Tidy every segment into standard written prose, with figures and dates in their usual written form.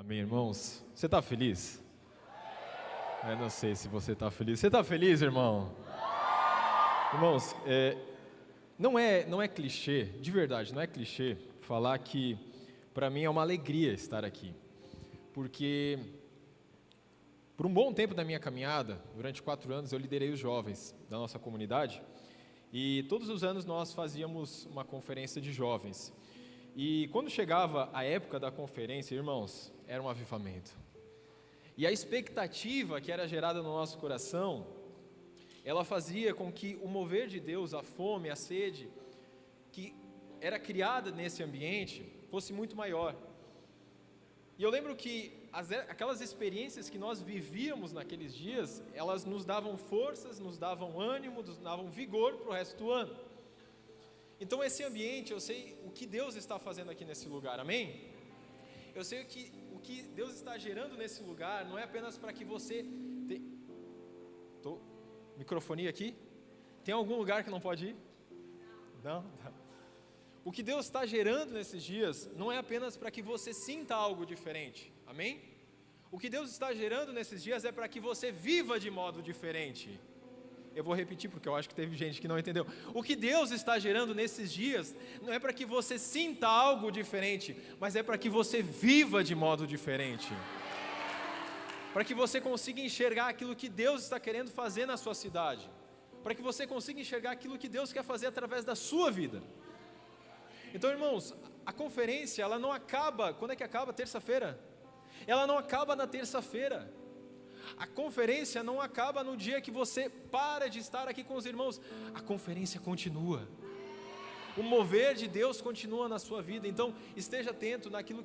Amém, irmãos? Você está feliz? Eu não sei se você está feliz. Você está feliz, irmão? Irmãos, não é clichê, de verdade, não é clichê falar que para mim é uma alegria estar aqui. Porque por um bom tempo da minha caminhada, durante 4 anos, eu liderei os jovens da nossa comunidade. E todos os anos nós fazíamos uma conferência de jovens. E quando chegava a época da conferência, irmãos, era um avivamento. E a expectativa que era gerada no nosso coração, ela fazia com que o mover de Deus, a fome, a sede, que era criada nesse ambiente, fosse muito maior. E eu lembro que aquelas experiências que nós vivíamos naqueles dias, elas nos davam forças, nos davam ânimo, nos davam vigor para o resto do ano. Então esse ambiente, eu sei o que Deus está fazendo aqui nesse lugar, amém? Eu sei que o que Deus está gerando nesse lugar não é apenas para que você... Microfonia aqui? Tem algum lugar que não pode ir? Não? O que Deus está gerando nesses dias não é apenas para que você sinta algo diferente, amém? O que Deus está gerando nesses dias é para que você viva de modo diferente. Eu vou repetir porque eu acho que teve gente que não entendeu. O que Deus está gerando nesses dias não é para que você sinta algo diferente, mas é para que você viva de modo diferente. Para que você consiga enxergar aquilo que Deus está querendo fazer na sua cidade. Para que você consiga enxergar aquilo que Deus quer fazer através da sua vida. Então, irmãos, a conferência, ela não acaba, quando é que acaba? Terça-feira? Ela não acaba na terça-feira. A conferência não acaba no dia que você para de estar aqui com os irmãos. A conferência continua. O mover de Deus continua na sua vida. Então, esteja atento naquilo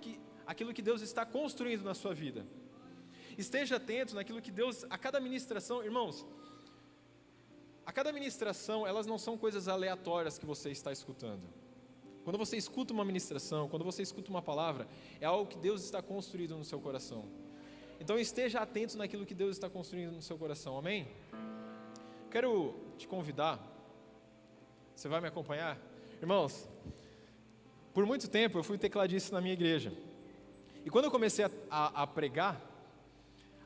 que Deus está construindo na sua vida. Esteja atento naquilo que Deus, a cada ministração, irmãos, a cada ministração, elas não são coisas aleatórias que você está escutando. Quando você escuta uma ministração, quando você escuta uma palavra, é algo que Deus está construindo no seu coração. Então esteja atento naquilo que Deus está construindo no seu coração, amém? Quero te convidar, você vai me acompanhar? Irmãos, por muito tempo eu fui tecladista na minha igreja. E quando eu comecei a pregar,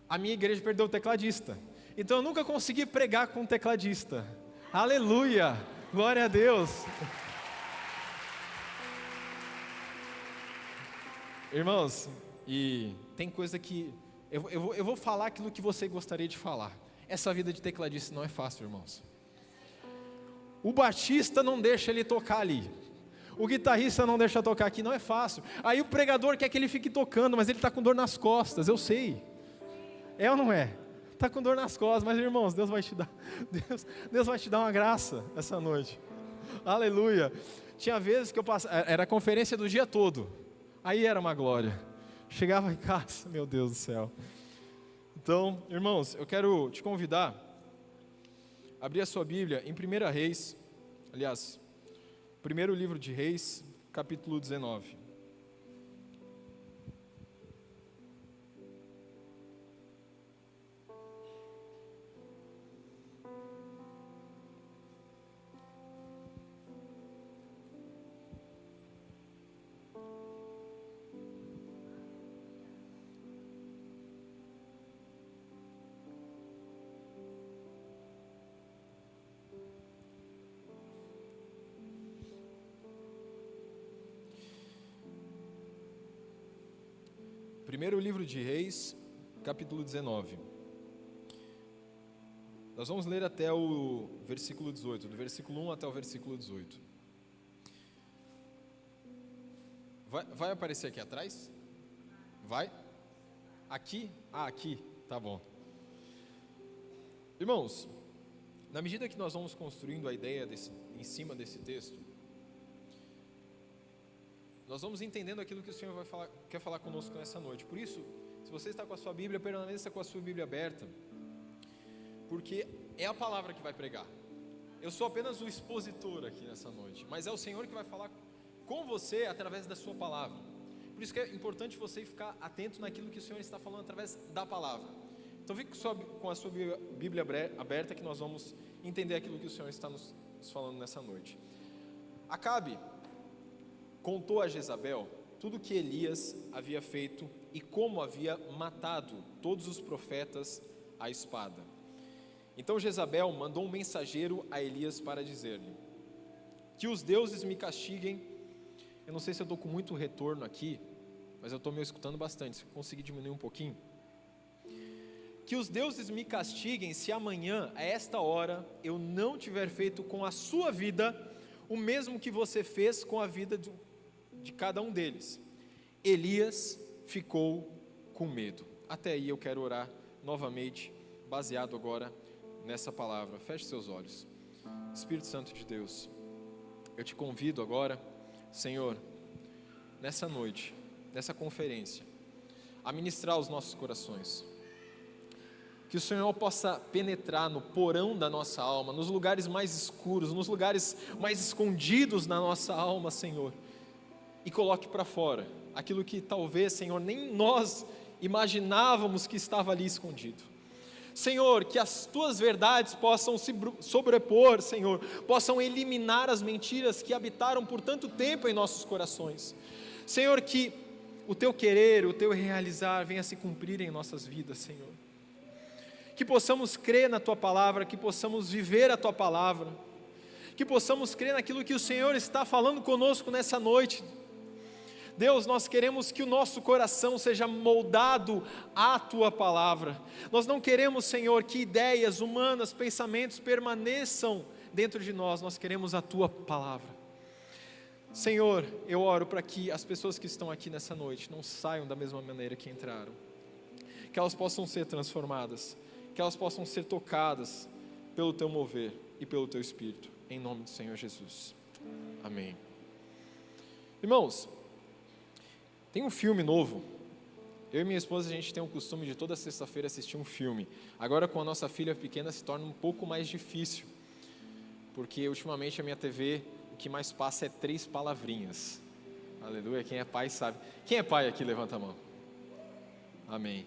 a minha igreja perdeu o tecladista. Então eu nunca consegui pregar com um tecladista. Aleluia! Glória a Deus! Irmãos, e tem coisa que... Eu vou falar aquilo que você gostaria de falar. Essa vida de tecladista não é fácil, irmãos. O baixista não deixa ele tocar ali. O guitarrista não deixa tocar aqui, não é fácil. Aí o pregador quer que ele fique tocando, mas ele está com dor nas costas, eu sei. É ou não é? Está com dor nas costas, mas irmãos, Deus vai te dar uma graça essa noite. Aleluia. Tinha vezes que eu passava, era a conferência do dia todo. Aí era uma glória. Chegava em casa, meu Deus do céu. Então, irmãos, eu quero te convidar a abrir a sua Bíblia em 1 Reis, aliás, primeiro livro de Reis, capítulo 19. Primeiro livro de Reis, capítulo 19. Nós vamos ler até o versículo 18, do versículo 1 até o versículo 18. Vai aparecer aqui atrás? Vai? Aqui? Ah, aqui, tá bom. Irmãos, na medida que nós vamos construindo a ideia em cima desse texto, nós vamos entendendo aquilo que o Senhor quer falar conosco nessa noite. Por isso, se você está com a sua Bíblia, permaneça com a sua Bíblia aberta, porque é a palavra que vai pregar. Eu sou apenas o expositor aqui nessa noite, mas é o Senhor que vai falar com você através da sua palavra. Por isso que é importante você ficar atento naquilo que o Senhor está falando através da palavra. Então fique com a sua Bíblia aberta, que nós vamos entender aquilo que o Senhor está nos falando nessa noite. Acabe contou a Jezabel tudo o que Elias havia feito e como havia matado todos os profetas à espada. Então Jezabel mandou um mensageiro a Elias para dizer-lhe: que os deuses me castiguem. Eu não sei se eu estou com muito retorno aqui, mas eu estou me escutando bastante, se eu conseguir diminuir um pouquinho. Que os deuses me castiguem se amanhã, a esta hora, eu não tiver feito com a sua vida o mesmo que você fez com a vida de cada um deles. Elias ficou com medo. Até aí eu quero orar novamente, baseado agora nessa palavra. Feche seus olhos. Espírito Santo de Deus, eu te convido agora, Senhor, nessa noite, nessa conferência, a ministrar os nossos corações. Que o Senhor possa penetrar no porão da nossa alma, nos lugares mais escuros, nos lugares mais escondidos na nossa alma, Senhor, e coloque para fora aquilo que talvez, Senhor, nem nós imaginávamos que estava ali escondido. Senhor, que as Tuas verdades possam se sobrepor, Senhor, possam eliminar as mentiras que habitaram por tanto tempo em nossos corações. Senhor, que o Teu querer, o Teu realizar venha se cumprir em nossas vidas, Senhor. Que possamos crer na Tua palavra, que possamos viver a Tua palavra, que possamos crer naquilo que o Senhor está falando conosco nessa noite. Deus, nós queremos que o nosso coração seja moldado à Tua palavra. Nós não queremos, Senhor, que ideias humanas, pensamentos permaneçam dentro de nós. Nós queremos a Tua palavra. Senhor, eu oro para que as pessoas que estão aqui nessa noite não saiam da mesma maneira que entraram. Que elas possam ser transformadas, que elas possam ser tocadas pelo Teu mover e pelo Teu Espírito, em nome do Senhor Jesus. Amém. Irmãos, tem um filme novo. Eu e minha esposa, a gente tem o costume de toda sexta-feira assistir um filme. Agora com a nossa filha pequena se torna um pouco mais difícil, porque ultimamente a minha TV, o que mais passa é 3 palavrinhas. Aleluia, quem é pai sabe. Quem é pai aqui, levanta a mão. Amém.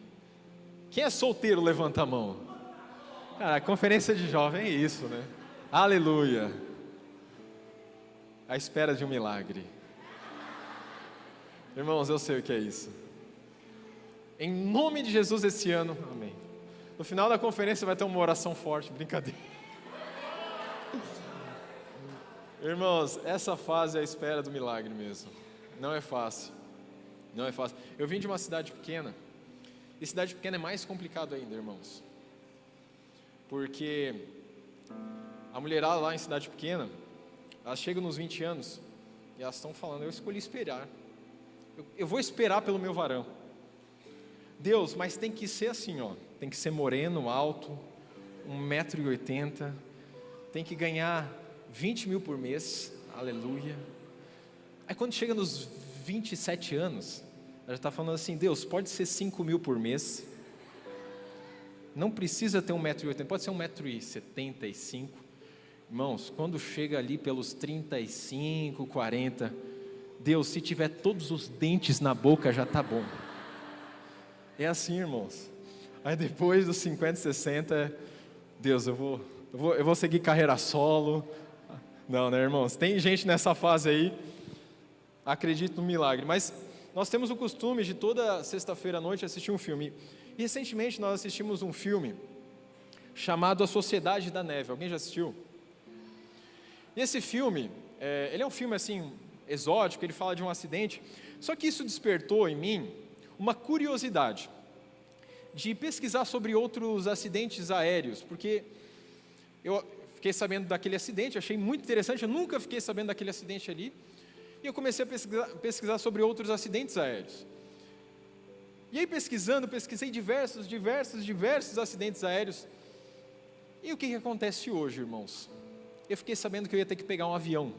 Quem é solteiro, levanta a mão. Cara, a conferência de jovem é isso, né? Aleluia. À espera de um milagre. Irmãos, eu sei o que é isso. Em nome de Jesus esse ano, amém. No final da conferência vai ter uma oração forte, brincadeira. Irmãos, essa fase é a espera do milagre mesmo. Não é fácil. Não é fácil. Eu vim de uma cidade pequena. E cidade pequena é mais complicado ainda, irmãos. Porque a mulherada lá em cidade pequena, elas chegam nos 20 anos e elas estão falando: eu escolhi esperar. Eu vou esperar pelo meu varão. Deus, mas tem que ser assim, ó. Tem que ser moreno, alto, 1,80 m, tem que ganhar 20 mil por mês, aleluia. Aí quando chega nos 27 anos, ela já está falando assim: Deus, pode ser 5 mil por mês, não precisa ter 1,80 m, pode ser 1,75 m. Irmãos, quando chega ali pelos 35, 40, Deus, se tiver todos os dentes na boca já está bom. É assim, irmãos. Aí depois dos 50, 60, Deus, eu vou seguir carreira solo. Não, né, irmãos? Tem gente nessa fase aí, acredito no milagre. Mas nós temos o costume de toda sexta-feira à noite assistir um filme. E recentemente nós assistimos um filme chamado A Sociedade da Neve. Alguém já assistiu? E esse filme, ele é um filme assim exótico, ele fala de um acidente, só que isso despertou em mim uma curiosidade de pesquisar sobre outros acidentes aéreos, porque eu fiquei sabendo daquele acidente, achei muito interessante, eu nunca fiquei sabendo daquele acidente ali, e eu comecei a pesquisar sobre outros acidentes aéreos. E aí pesquisei diversos acidentes aéreos, e o que acontece hoje, irmãos? Eu fiquei sabendo que eu ia ter que pegar um avião.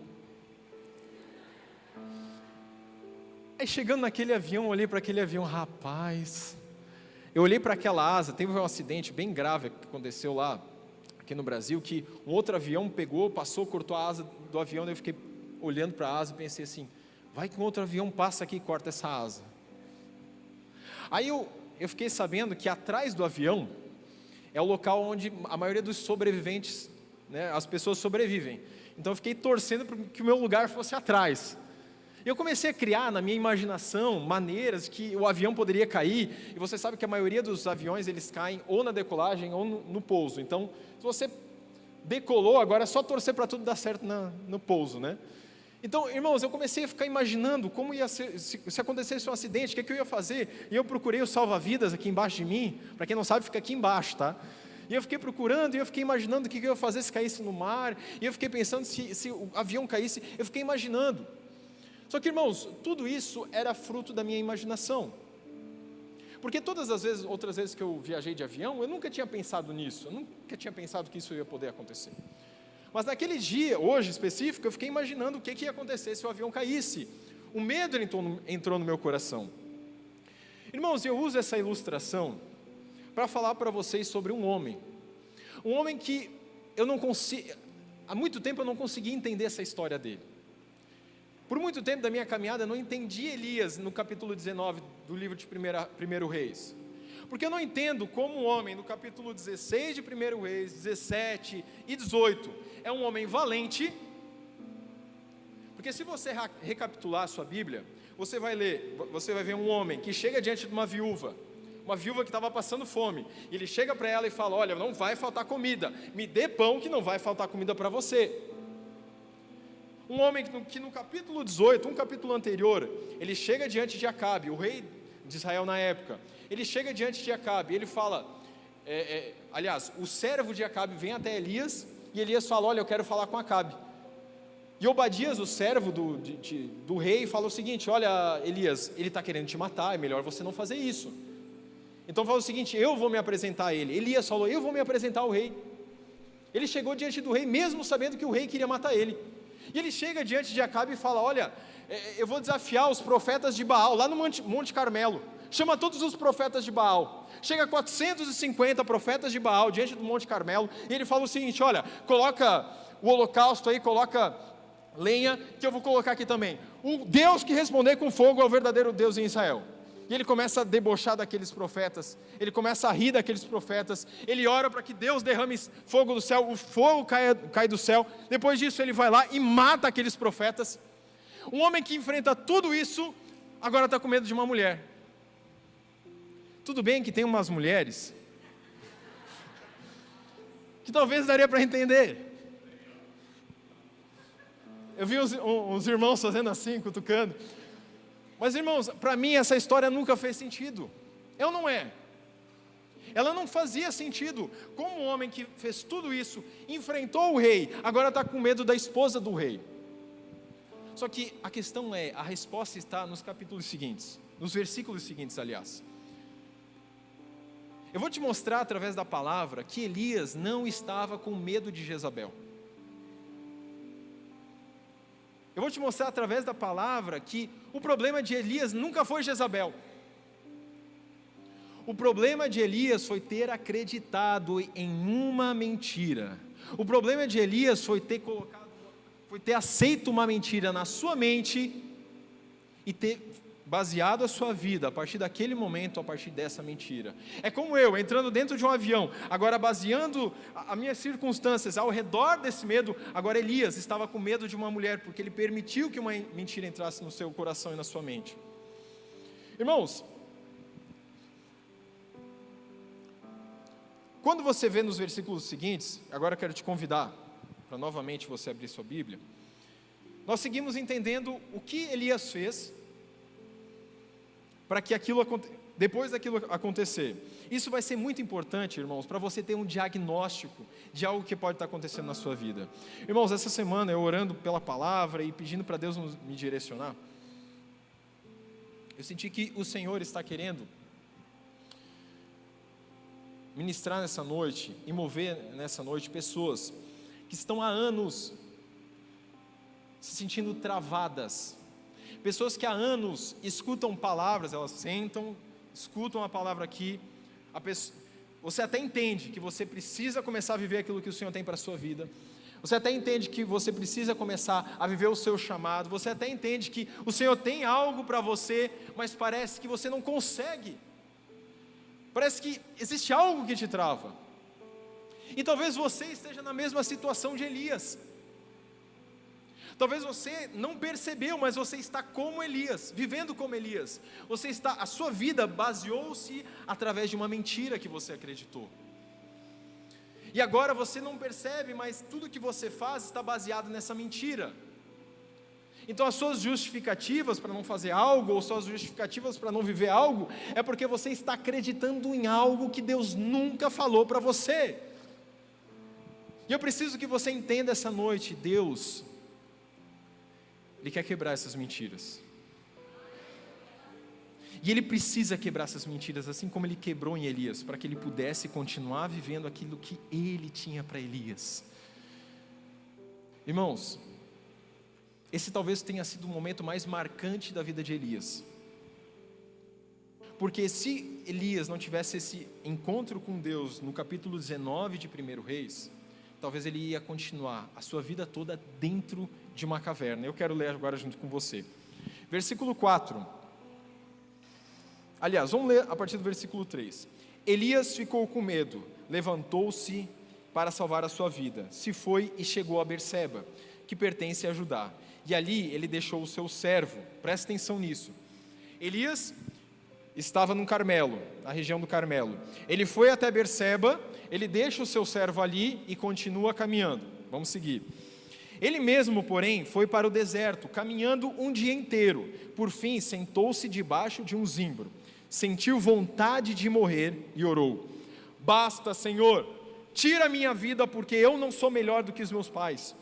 Aí chegando naquele avião, eu olhei para aquele avião, rapaz, eu olhei para aquela asa, teve um acidente bem grave que aconteceu lá, aqui no Brasil, que um outro avião pegou, passou, cortou a asa do avião, daí eu fiquei olhando para a asa e pensei assim, vai que um outro avião passa aqui e corta essa asa. Aí eu fiquei sabendo que atrás do avião é o local onde a maioria dos sobreviventes, né, as pessoas sobrevivem. Então eu fiquei torcendo para que o meu lugar fosse atrás. Eu comecei a criar na minha imaginação maneiras que o avião poderia cair, e você sabe que a maioria dos aviões eles caem ou na decolagem ou no pouso. Então, se você decolou, agora é só torcer para tudo dar certo no pouso, né? Então, irmãos, eu comecei a ficar imaginando como ia ser, se acontecesse um acidente, o que eu ia fazer? E eu procurei o salva-vidas aqui embaixo de mim, para quem não sabe, fica aqui embaixo, tá? E eu fiquei procurando, e eu fiquei imaginando o que eu ia fazer se caísse no mar, e eu fiquei pensando se o avião caísse, eu fiquei imaginando. Só que, irmãos, tudo isso era fruto da minha imaginação. Porque todas as vezes, outras vezes que eu viajei de avião, eu nunca tinha pensado nisso, eu nunca tinha pensado que isso ia poder acontecer. Mas naquele dia, hoje específico, eu fiquei imaginando o que ia acontecer se o avião caísse. O medo entrou no meu coração. Irmãos, eu uso essa ilustração para falar para vocês sobre um homem que eu não consigo, há muito tempo eu não conseguia entender essa história dele. Por muito tempo da minha caminhada eu não entendi Elias no capítulo 19 do livro de 1 Reis. Porque eu não entendo como um homem no capítulo 16 de 1 Reis, 17 e 18, é um homem valente. Porque se você recapitular a sua Bíblia, você vai ver um homem que chega diante de uma viúva que estava passando fome, e ele chega para ela e fala: olha, não vai faltar comida, me dê pão que não vai faltar comida para você. Um homem que no capítulo 18, um capítulo anterior, ele chega diante de Acabe, o rei de Israel na época. Ele chega diante de Acabe, ele fala, aliás, o servo de Acabe vem até Elias, e Elias fala: olha, eu quero falar com Acabe. E Obadias, o servo do rei, fala o seguinte: olha, Elias, ele está querendo te matar, é melhor você não fazer isso. Então fala o seguinte: eu vou me apresentar a ele. Elias falou: eu vou me apresentar ao rei. Ele chegou diante do rei, mesmo sabendo que o rei queria matar ele. E ele chega diante de Acabe e fala: olha, eu vou desafiar os profetas de Baal, lá no Monte Carmelo. Chama todos os profetas de Baal. Chega 450 profetas de Baal diante do Monte Carmelo, e ele fala o seguinte: olha, coloca o holocausto aí, coloca lenha, que eu vou colocar aqui também. O Deus que responder com fogo é o verdadeiro Deus em Israel. E ele começa a debochar daqueles profetas, ele começa a rir daqueles profetas, ele ora para que Deus derrame fogo do céu, o fogo cai do céu. Depois disso ele vai lá e mata aqueles profetas. Um homem que enfrenta tudo isso, agora está com medo de uma mulher. Tudo bem que tem umas mulheres que talvez daria para entender. Eu vi uns irmãos fazendo assim, cutucando. Mas, irmãos, para mim essa história nunca fez sentido. É ou não é? Ela não fazia sentido. Como um homem que fez tudo isso, enfrentou o rei, agora está com medo da esposa do rei. Só que a questão a resposta está nos capítulos seguintes, nos versículos seguintes, aliás. Eu vou te mostrar através da palavra que Elias não estava com medo de Jezabel. Eu vou te mostrar através da palavra que o problema de Elias nunca foi Jezabel. O problema de Elias foi ter acreditado em uma mentira. O problema de Elias foi ter aceito uma mentira na sua mente e ter baseado a sua vida a partir daquele momento, a partir dessa mentira. É como eu, entrando dentro de um avião, agora baseando as minhas circunstâncias ao redor desse medo. Agora Elias estava com medo de uma mulher, porque ele permitiu que uma mentira entrasse no seu coração e na sua mente. Irmãos, quando você vê nos versículos seguintes, agora eu quero te convidar para novamente você abrir sua Bíblia. Nós seguimos entendendo o que Elias fez para que depois daquilo acontecer. Isso vai ser muito importante, irmãos, para você ter um diagnóstico de algo que pode estar acontecendo na sua vida. Irmãos, essa semana eu orando pela palavra e pedindo para Deus me direcionar, eu senti que o Senhor está querendo ministrar nessa noite e mover nessa noite pessoas que estão há anos se sentindo travadas. Pessoas que há anos escutam palavras, elas sentam, escutam a palavra aqui, você até entende que você precisa começar a viver aquilo que o Senhor tem para a sua vida, você até entende que você precisa começar a viver o seu chamado, você até entende que o Senhor tem algo para você, mas parece que você não consegue, parece que existe algo que te trava, e talvez você esteja na mesma situação de Elias. Talvez você não percebeu, mas você está como Elias, vivendo como Elias. A sua vida baseou-se através de uma mentira que você acreditou. E agora você não percebe, mas tudo que você faz está baseado nessa mentira. Então as suas justificativas para não fazer algo, ou suas justificativas para não viver algo, é porque você está acreditando em algo que Deus nunca falou para você. E eu preciso que você entenda essa noite, Deus, Ele quer quebrar essas mentiras. E Ele precisa quebrar essas mentiras, assim como Ele quebrou em Elias, para que ele pudesse continuar vivendo aquilo que Ele tinha para Elias. Irmãos, esse talvez tenha sido o momento mais marcante da vida de Elias. Porque se Elias não tivesse esse encontro com Deus no capítulo 19 de 1 Reis, talvez ele ia continuar a sua vida toda dentro de uma caverna. Eu quero ler agora junto com você. Versículo 4. Aliás, vamos ler a partir do versículo 3. Elias ficou com medo, levantou-se para salvar a sua vida. Se foi e chegou a Berseba, que pertence a Judá. E ali ele deixou o seu servo. Presta atenção nisso. Elias estava no Carmelo, na região do Carmelo. Ele foi até Berseba, ele deixa o seu servo ali e continua caminhando. Vamos seguir. Ele mesmo, porém, foi para o deserto, caminhando um dia inteiro. Por fim, sentou-se debaixo de um zimbro. Sentiu vontade de morrer e orou: basta, Senhor, tira a minha vida, porque eu não sou melhor do que os meus pais.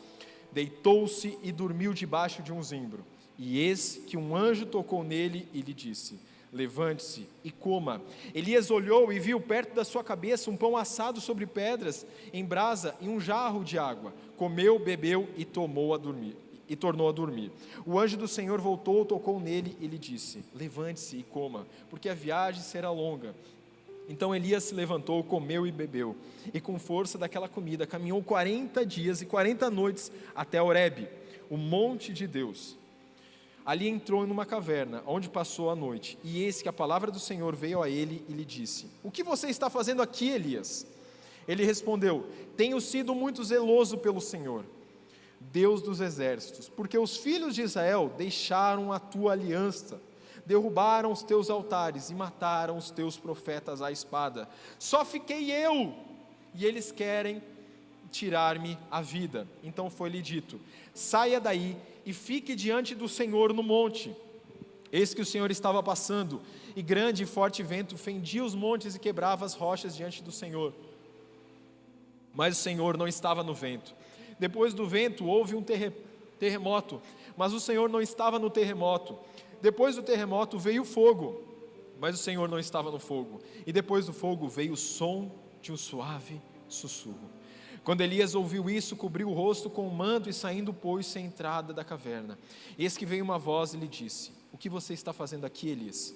Deitou-se e dormiu debaixo de um zimbro. E eis que um anjo tocou nele e lhe disse: levante-se e coma. Elias olhou e viu perto da sua cabeça um pão assado sobre pedras, em brasa, e um jarro de água. Comeu, bebeu e tornou a dormir. O anjo do Senhor voltou, tocou nele e lhe disse: levante-se e coma, porque a viagem será longa. Então Elias se levantou, comeu e bebeu, e com força daquela comida caminhou 40 dias e 40 noites até Horebe, o monte de Deus. Ali entrou numa caverna, onde passou a noite, e eis que a palavra do Senhor veio a ele e lhe disse: o que você está fazendo aqui, Elias? Ele respondeu: tenho sido muito zeloso pelo Senhor, Deus dos exércitos, porque os filhos de Israel deixaram a tua aliança, derrubaram os teus altares e mataram os teus profetas à espada. Só fiquei eu, e eles querem tirar-me a vida. Então foi-lhe dito: saia daí e fique diante do Senhor no monte. Eis que o Senhor estava passando, e grande e forte vento fendia os montes e quebrava as rochas diante do Senhor. Mas o Senhor não estava no vento. Depois do vento houve um terremoto, mas o Senhor não estava no terremoto. Depois do terremoto veio o fogo, mas o Senhor não estava no fogo. E depois do fogo veio o som de um suave sussurro. Quando Elias ouviu isso, cobriu o rosto com o manto e saindo pôs-se à entrada da caverna. Eis que veio uma voz e lhe disse: o que você está fazendo aqui, Elias?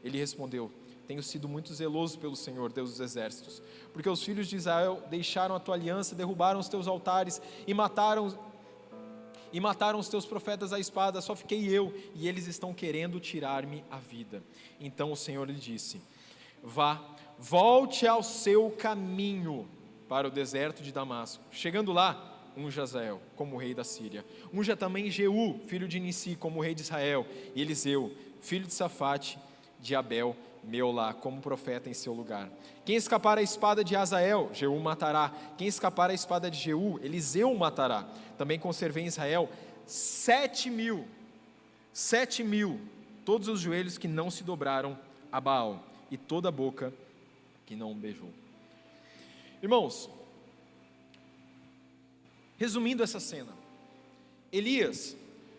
Ele respondeu: tenho sido muito zeloso pelo Senhor, Deus dos exércitos, porque os filhos de Israel deixaram a tua aliança, derrubaram os teus altares e mataram os teus profetas à espada. Só fiquei eu, e eles estão querendo tirar-me a vida. Então o Senhor lhe disse: vá, volte ao seu caminho para o deserto de Damasco. Chegando lá, unja Hazael como rei da Síria. Unja também Jeú, filho de Nissi, como rei de Israel, e Eliseu, filho de Safate, de Abel, Meolá, como profeta em seu lugar. Quem escapar à espada de Hazael, Jeú matará. Quem escapar à espada de Jeú, Eliseu matará. Também conservei em Israel 7.000, todos os joelhos que não se dobraram a Baal, e toda a boca que não beijou. Irmãos, resumindo essa cena, Elias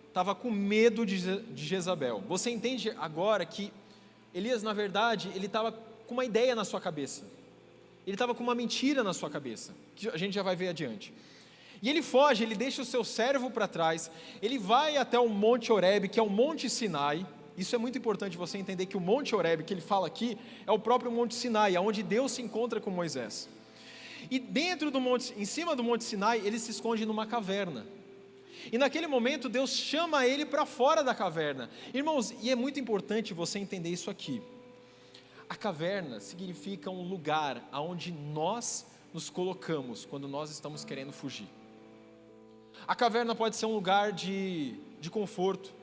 estava com medo de Jezabel. Você entende agora que Elias, na verdade, ele estava com uma ideia na sua cabeça. Ele estava com uma mentira na sua cabeça, que a gente já vai ver adiante. E ele foge, ele deixa o seu servo para trás, ele vai até o Monte Horebe, que é o Monte Sinai. Isso é muito importante você entender que o Monte Horebe, que ele fala aqui, é o próprio Monte Sinai, onde Deus se encontra com Moisés. E dentro do monte, em cima do Monte Sinai, ele se esconde numa caverna. E naquele momento Deus chama ele para fora da caverna. Irmãos, e é muito importante você entender isso aqui. A caverna significa um lugar aonde nós nos colocamos quando nós estamos querendo fugir. A caverna pode ser um lugar de conforto.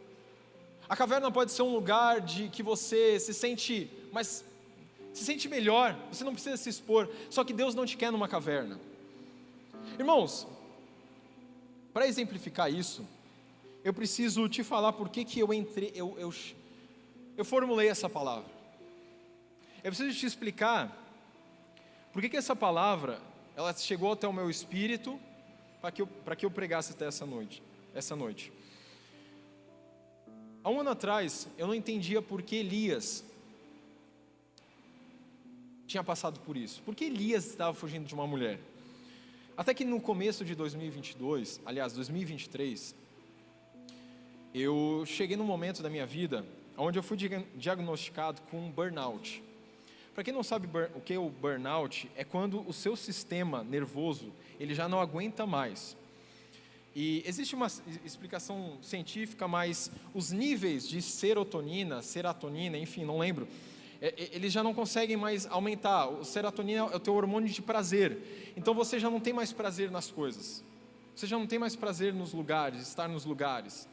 A caverna pode ser um lugar de que você se sente melhor, você não precisa se expor. Só que Deus não te quer numa caverna. Irmãos, para exemplificar isso, eu preciso te falar por que eu formulei essa palavra. Eu preciso te explicar por que essa palavra ela chegou até o meu espírito para que eu pregasse até essa noite. Há um ano atrás, eu não entendia por que Elias tinha passado por isso. Por que Elias estava fugindo de uma mulher? Até que no começo de 2023, eu cheguei num momento da minha vida onde eu fui diagnosticado com um burnout. Para quem não sabe o que é o burnout, é quando o seu sistema nervoso ele já não aguenta mais. E existe uma explicação científica, mas os níveis de serotonina, enfim, não lembro, eles já não conseguem mais aumentar. O serotonina é o teu hormônio de prazer. Então você já não tem mais prazer nas coisas. Você já não tem mais prazer nos lugares, estar nos lugares.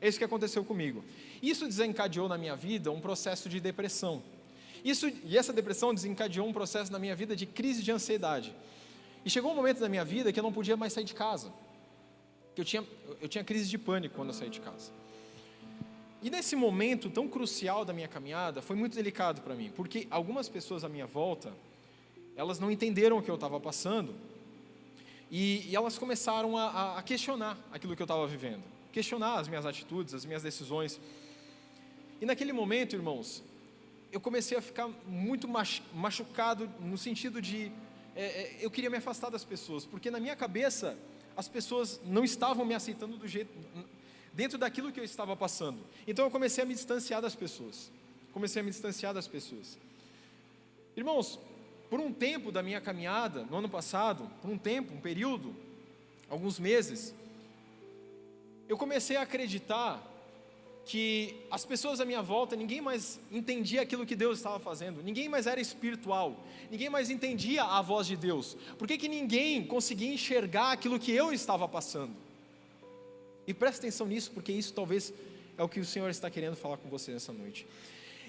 É isso que aconteceu comigo. Isso desencadeou na minha vida um processo de depressão. E essa depressão desencadeou um processo na minha vida de crise de ansiedade. E chegou um momento da minha vida que eu não podia mais sair de casa. Eu tinha crise de pânico quando eu saí de casa. E nesse momento tão crucial da minha caminhada, foi muito delicado para mim, porque algumas pessoas à minha volta, elas não entenderam o que eu estava passando, e elas começaram a questionar aquilo que eu estava vivendo, questionar as minhas atitudes, as minhas decisões. E naquele momento, irmãos, eu comecei a ficar muito machucado, no sentido de, eu queria me afastar das pessoas, porque na minha cabeça, as pessoas não estavam me aceitando dentro daquilo que eu estava passando. Então eu comecei a me distanciar das pessoas. Irmãos, por um tempo da minha caminhada, no ano passado, um período, alguns meses, eu comecei a acreditar que as pessoas à minha volta, ninguém mais entendia aquilo que Deus estava fazendo, ninguém mais era espiritual, ninguém mais entendia a voz de Deus. Por que ninguém conseguia enxergar aquilo que eu estava passando? E presta atenção nisso, porque isso talvez é o que o Senhor está querendo falar com você nessa noite.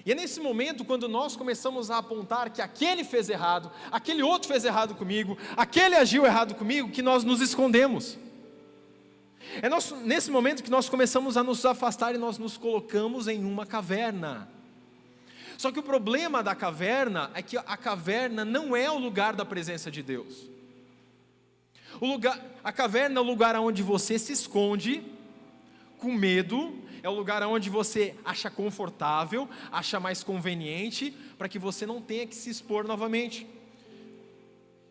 E é nesse momento, quando nós começamos a apontar que aquele fez errado, aquele outro fez errado comigo, aquele agiu errado comigo, que nós nos escondemos. É nesse momento que nós começamos a nos afastar e nós nos colocamos em uma caverna. Só que o problema da caverna é que a caverna não é o lugar da presença de Deus. A caverna é o lugar onde você se esconde com medo, é o lugar onde você acha confortável, acha mais conveniente, para que você não tenha que se expor novamente.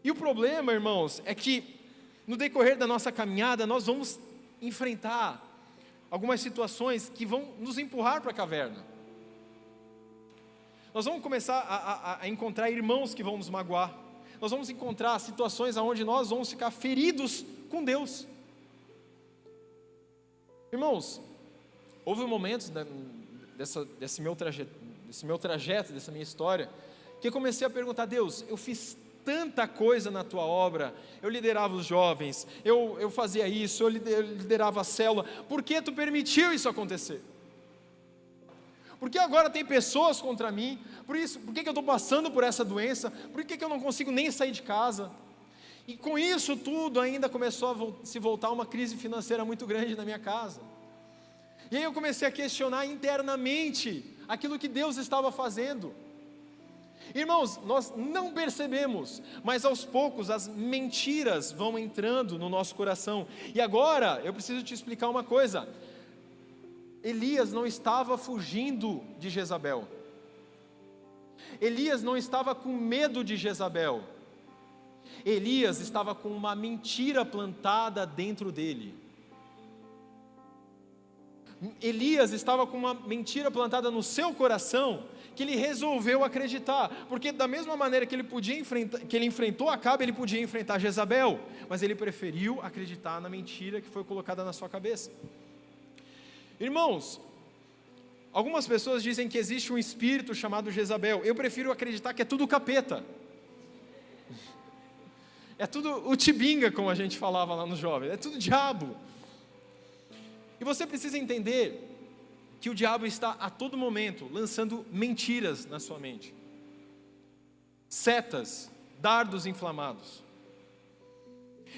E o problema, irmãos, é que no decorrer da nossa caminhada nós vamos enfrentar algumas situações que vão nos empurrar para a caverna. Nós vamos começar a encontrar irmãos que vão nos magoar. Nós vamos encontrar situações onde nós vamos ficar feridos com Deus. Irmãos, houve momentos desse meu trajeto, dessa minha história, que eu comecei a perguntar: Deus, eu fiz tanta coisa na tua obra, eu liderava os jovens, eu fazia isso, eu liderava a célula, por que tu permitiu isso acontecer? Por que agora tem pessoas contra mim? Por que eu estou passando por essa doença? Por que eu não consigo nem sair de casa? E com isso tudo ainda começou a se voltar uma crise financeira muito grande na minha casa. E aí eu comecei a questionar internamente aquilo que Deus estava fazendo. Irmãos, nós não percebemos, mas aos poucos as mentiras vão entrando no nosso coração. E agora eu preciso te explicar uma coisa: Elias não estava fugindo de Jezabel. Elias não estava com medo de Jezabel. Elias estava com uma mentira plantada dentro dele. Elias estava com uma mentira plantada no seu coração, que ele resolveu acreditar, porque da mesma maneira que ele enfrentou Acabe, ele podia enfrentar Jezabel, mas ele preferiu acreditar na mentira que foi colocada na sua cabeça. Irmãos, algumas pessoas dizem que existe um espírito chamado Jezabel. Eu prefiro acreditar que é tudo capeta. É tudo o tibinga, como a gente falava lá no jovem, é tudo diabo. E você precisa entender que o diabo está a todo momento lançando mentiras na sua mente. Setas, dardos inflamados.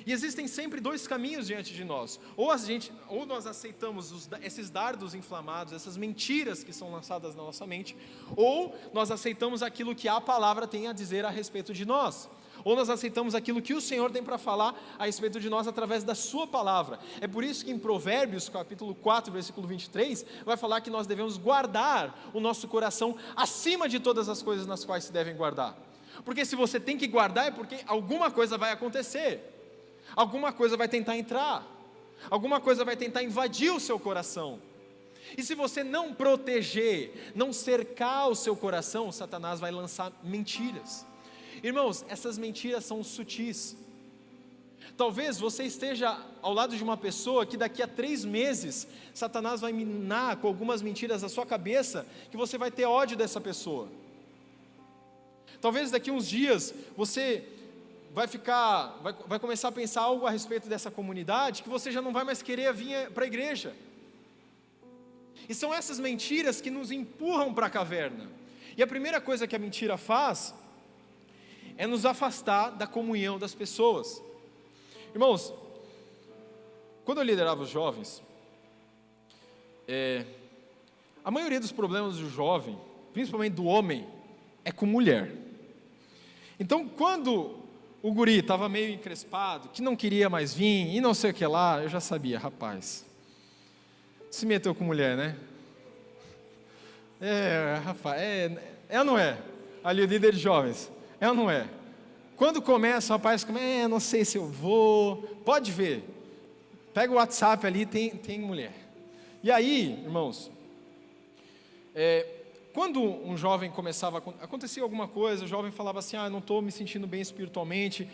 E existem sempre dois caminhos diante de nós. Ou nós aceitamos esses dardos inflamados, essas mentiras que são lançadas na nossa mente, ou nós aceitamos aquilo que a palavra tem a dizer a respeito de nós. Ou nós aceitamos aquilo que o Senhor tem para falar a respeito de nós através da sua palavra. É por isso que em Provérbios, capítulo 4, versículo 23, vai falar que nós devemos guardar o nosso coração acima de todas as coisas nas quais se devem guardar. Porque se você tem que guardar é porque alguma coisa vai acontecer. Alguma coisa vai tentar entrar, alguma coisa vai tentar invadir o seu coração. E se você não proteger, não cercar o seu coração, Satanás vai lançar mentiras. Irmãos, essas mentiras são sutis. Talvez você esteja ao lado de uma pessoa que daqui a 3 meses, Satanás vai minar com algumas mentiras a sua cabeça, que você vai ter ódio dessa pessoa. Talvez daqui a uns dias, você vai começar a pensar algo a respeito dessa comunidade, que você já não vai mais querer vir para a igreja. E são essas mentiras que nos empurram para a caverna. E a primeira coisa que a mentira faz, é nos afastar da comunhão das pessoas. Irmãos, quando eu liderava os jovens, a maioria dos problemas do jovem, principalmente do homem, é com mulher. Então, quando o guri estava meio encrespado, que não queria mais vir, e não sei o que lá, eu já sabia, rapaz, se meteu com mulher, né? Rapaz, é ou não é? Ali o líder de jovens, é ou não é? Quando começa, o rapaz começa, não sei se eu vou, pode ver, pega o WhatsApp ali, tem mulher. E aí, irmãos, quando um jovem acontecia alguma coisa, o jovem falava assim, eu não estou me sentindo bem espiritualmente,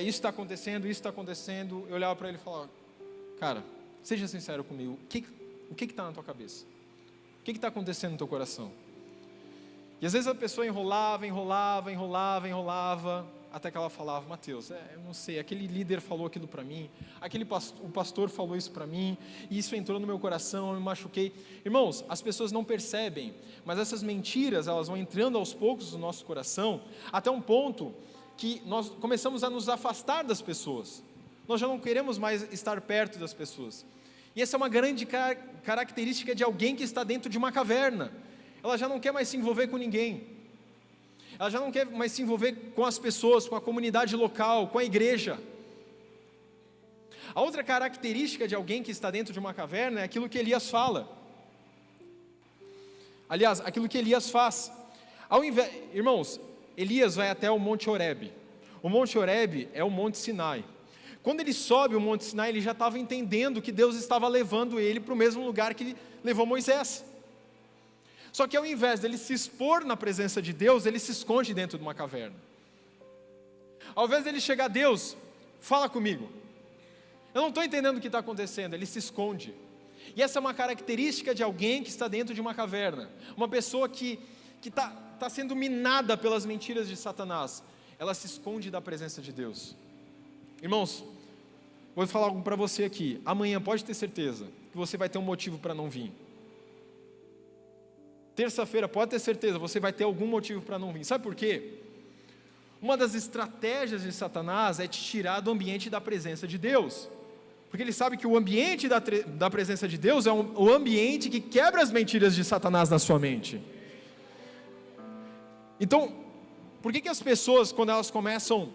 isso está acontecendo, eu olhava para ele e falava, cara, seja sincero comigo, o que está na tua cabeça? O que está acontecendo no teu coração? E às vezes a pessoa enrolava, até que ela falava, Mateus, eu não sei, aquele líder falou aquilo para mim, o pastor falou isso para mim, e isso entrou no meu coração, eu me machuquei. Irmãos, as pessoas não percebem, mas essas mentiras, elas vão entrando aos poucos no nosso coração, até um ponto que nós começamos a nos afastar das pessoas, nós já não queremos mais estar perto das pessoas. E essa é uma grande característica de alguém que está dentro de uma caverna. Ela já não quer mais se envolver com ninguém. Ela já não quer mais se envolver com as pessoas, com a comunidade local, com a igreja. A outra característica de alguém que está dentro de uma caverna é aquilo que Elias fala. Aliás, aquilo que Elias faz. Irmãos, Elias vai até o Monte Horebe. O Monte Horebe é o Monte Sinai. Quando ele sobe o Monte Sinai, ele já estava entendendo que Deus estava levando ele para o mesmo lugar que ele levou Moisés. Só que ao invés dele se expor na presença de Deus, ele se esconde dentro de uma caverna. Ao invés dele chegar a Deus, fala comigo. Eu não estou entendendo o que está acontecendo, ele se esconde. E essa é uma característica de alguém que está dentro de uma caverna. Uma pessoa que está sendo minada pelas mentiras de Satanás. Ela se esconde da presença de Deus. Irmãos, vou falar algo para você aqui. Amanhã pode ter certeza que você vai ter um motivo para não vir. Terça-feira, pode ter certeza, você vai ter algum motivo para não vir. Sabe por quê? Uma das estratégias de Satanás é te tirar do ambiente da presença de Deus. Porque ele sabe que o ambiente da presença de Deus é o ambiente que quebra as mentiras de Satanás na sua mente. Então, por que as pessoas, quando elas começam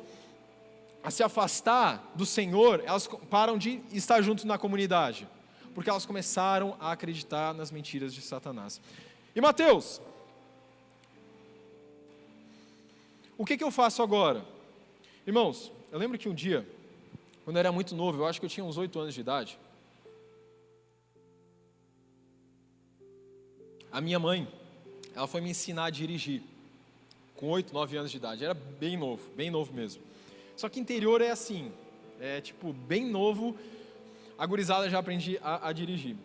a se afastar do Senhor, elas param de estar juntos na comunidade? Porque elas começaram a acreditar nas mentiras de Satanás. E Mateus, o que eu faço agora? Irmãos, eu lembro que um dia, quando eu era muito novo, eu acho que eu tinha uns 8 anos de idade, a minha mãe, ela foi me ensinar a dirigir, com 8, 9 anos de idade, era bem novo mesmo. Só que interior é assim, bem novo, a gurizada já aprendi a dirigir.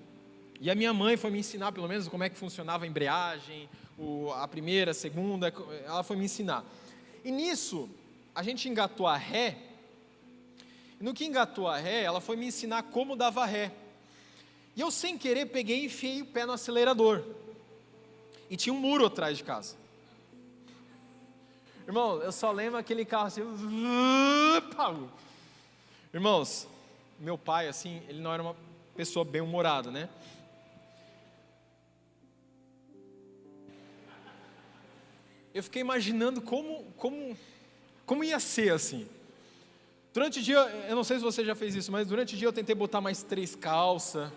E a minha mãe foi me ensinar, pelo menos, como é que funcionava a embreagem, a primeira, a segunda, ela foi me ensinar. E nisso, a gente engatou a ré, e no que engatou a ré, ela foi me ensinar como dava ré. E eu, sem querer, peguei e enfiei o pé no acelerador. E tinha um muro atrás de casa. Irmão, eu só lembro aquele carro assim. Irmãos, meu pai, assim, ele não era uma pessoa bem-humorada, né? Eu fiquei imaginando como ia ser assim. Durante o dia, eu não sei se você já fez isso, mas durante o dia eu tentei botar mais 3 calças.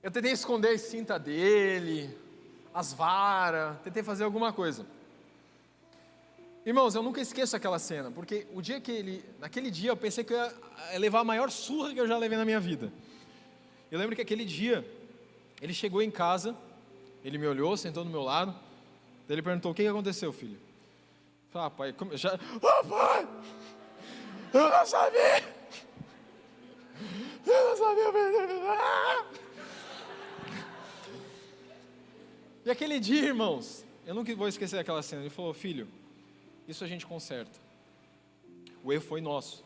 Eu tentei esconder a cinta dele, as varas, tentei fazer alguma coisa. Irmãos, eu nunca esqueço aquela cena, porque o dia que naquele dia eu pensei que eu ia levar a maior surra que eu já levei na minha vida. Eu lembro que aquele dia, ele chegou em casa, ele me olhou, sentou do meu lado, daí ele perguntou: o que aconteceu, filho? Eu falei: pai, pai, eu não sabia, E aquele dia, irmãos, eu nunca vou esquecer aquela cena. Ele falou: filho, isso a gente conserta. O erro foi nosso.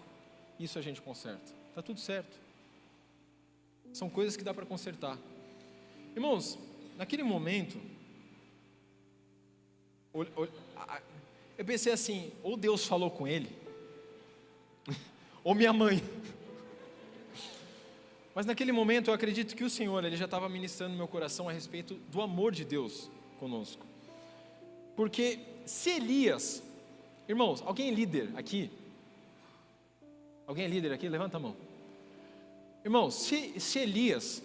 Isso a gente conserta. Está tudo certo. São coisas que dá para consertar. Irmãos, naquele momento, eu pensei assim: ou Deus falou com ele, ou minha mãe. Mas naquele momento eu acredito que o Senhor, Ele já estava ministrando no meu coração a respeito do amor de Deus conosco. Porque se Elias, irmãos, alguém é líder aqui? Alguém é líder aqui? Levanta a mão. Irmãos, se Elias